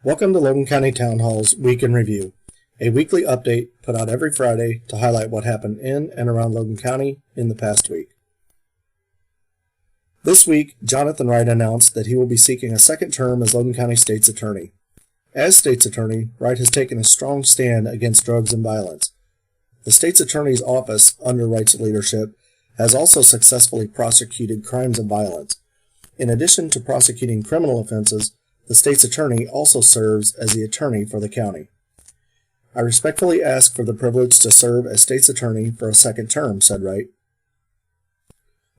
Welcome to Logan County Town Hall's Week in Review, a weekly update put out every Friday to highlight what happened in and around Logan County in the past week. This week, Jonathan Wright announced that he will be seeking a second term as Logan County State's Attorney. As State's Attorney, Wright has taken a strong stand against drugs and violence. The State's Attorney's Office, under Wright's leadership, has also successfully prosecuted crimes of violence. In addition to prosecuting criminal offenses, the State's Attorney also serves as the attorney for the county. I respectfully ask for the privilege to serve as State's Attorney for a second term, said Wright.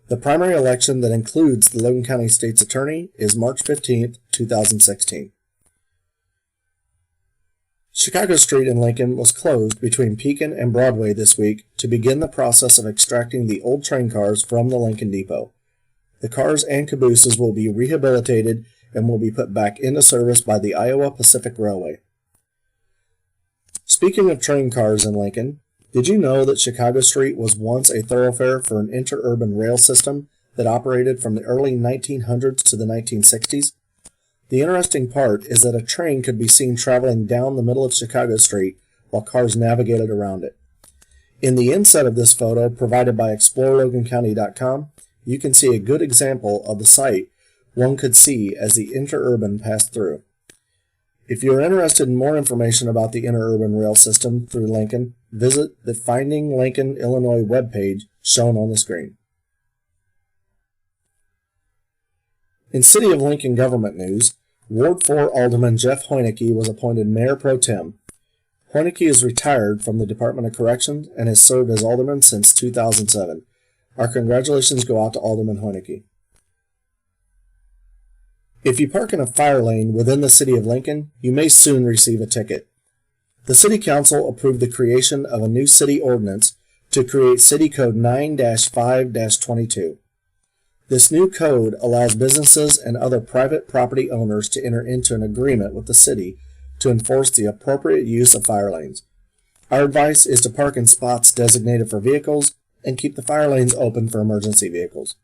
The primary election that includes the Logan County State's Attorney is March 15, 2016. Chicago Street in Lincoln was closed between Pekin and Broadway this week to begin the process of extracting the old train cars from the Lincoln Depot. The cars and cabooses will be rehabilitated and will be put back into service by the Iowa Pacific Railway. Speaking of train cars in Lincoln, did you know that Chicago Street was once a thoroughfare for an interurban rail system that operated from the early 1900s to the 1960s? The interesting part is that a train could be seen traveling down the middle of Chicago Street while cars navigated around it. In the inset of this photo provided by ExploreLoganCounty.com, you can see a good example of the sight one could see as the Interurban passed through. If you are interested in more information about the Interurban rail system through Lincoln, visit the Finding Lincoln, Illinois webpage shown on the screen. In City of Lincoln government news, Ward 4 Alderman Jeff Hoinacki was appointed Mayor Pro Tem. Hoinacki is retired from the Department of Corrections and has served as Alderman since 2007. Our congratulations go out to Alderman Hoinacki. If you park in a fire lane within the City of Lincoln, you may soon receive a ticket. The City Council approved the creation of a new city ordinance to create City Code 9-5-22. This new code allows businesses and other private property owners to enter into an agreement with the city to enforce the appropriate use of fire lanes. Our advice is to park in spots designated for vehicles and keep the fire lanes open for emergency vehicles.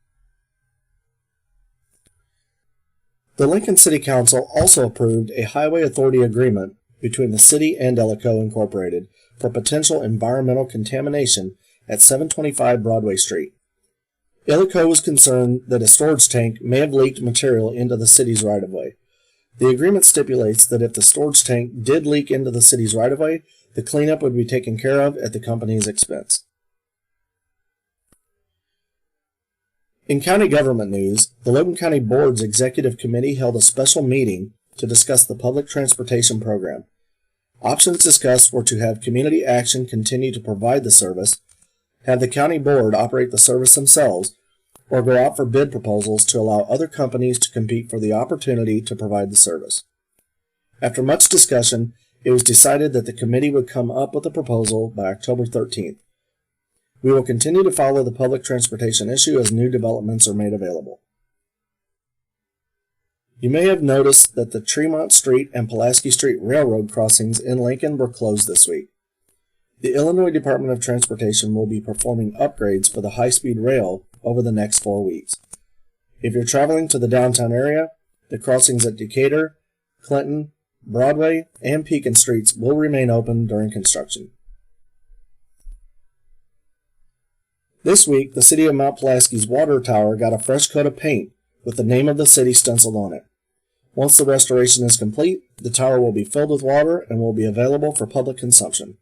The Lincoln City Council also approved a highway authority agreement between the city and Illico Incorporated for potential environmental contamination at 725 Broadway Street. Illico was concerned that a storage tank may have leaked material into the city's right-of-way. The agreement stipulates that if the storage tank did leak into the city's right-of-way, the cleanup would be taken care of at the company's expense. In county government news, the Logan County Board's Executive Committee held a special meeting to discuss the public transportation program. Options discussed were to have Community Action continue to provide the service, have the county board operate the service themselves, or go out for bid proposals to allow other companies to compete for the opportunity to provide the service. After much discussion, it was decided that the committee would come up with a proposal by October 13th. We will continue to follow the public transportation issue as new developments are made available. You may have noticed that the Tremont Street and Pulaski Street railroad crossings in Lincoln were closed this week. The Illinois Department of Transportation will be performing upgrades for the high-speed rail over the next 4 weeks. If you're traveling to the downtown area, the crossings at Decatur, Clinton, Broadway, and Pekin Streets will remain open during construction. This week, the city of Mount Pulaski's water tower got a fresh coat of paint with the name of the city stenciled on it. Once the restoration is complete, the tower will be filled with water and will be available for public consumption.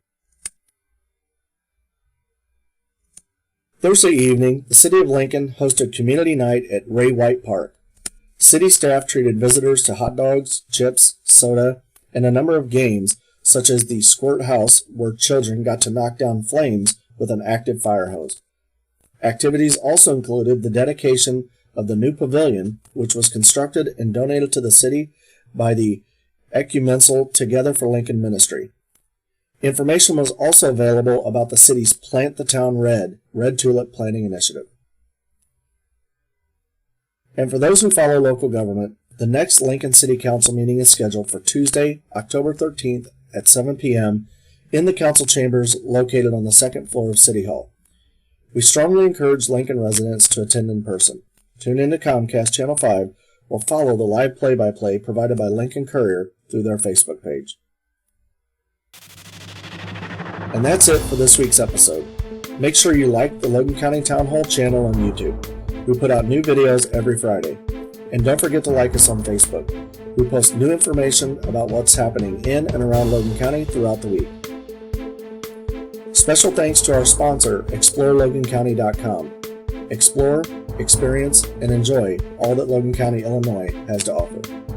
Thursday evening, the City of Lincoln hosted community night at Ray White Park. City staff treated visitors to hot dogs, chips, soda, and a number of games, such as the Squirt House, where children got to knock down flames with an active fire hose. Activities also included the dedication of the new pavilion, which was constructed and donated to the city by the Ecumenical Together for Lincoln Ministry. Information was also available about the city's Plant the Town Red Tulip Planting Initiative. And for those who follow local government, the next Lincoln City Council meeting is scheduled for Tuesday, October 13th at 7 p.m. in the council chambers located on the second floor of City Hall. We strongly encourage Lincoln residents to attend in person. Tune in to Comcast Channel 5 or follow the live play-by-play provided by Lincoln Courier through their Facebook page. And that's it for this week's episode. Make sure you like the Logan County Town Hall channel on YouTube. We put out new videos every Friday. And don't forget to like us on Facebook. We post new information about what's happening in and around Logan County throughout the week. Special thanks to our sponsor, ExploreLoganCounty.com. Explore, experience, and enjoy all that Logan County, Illinois has to offer.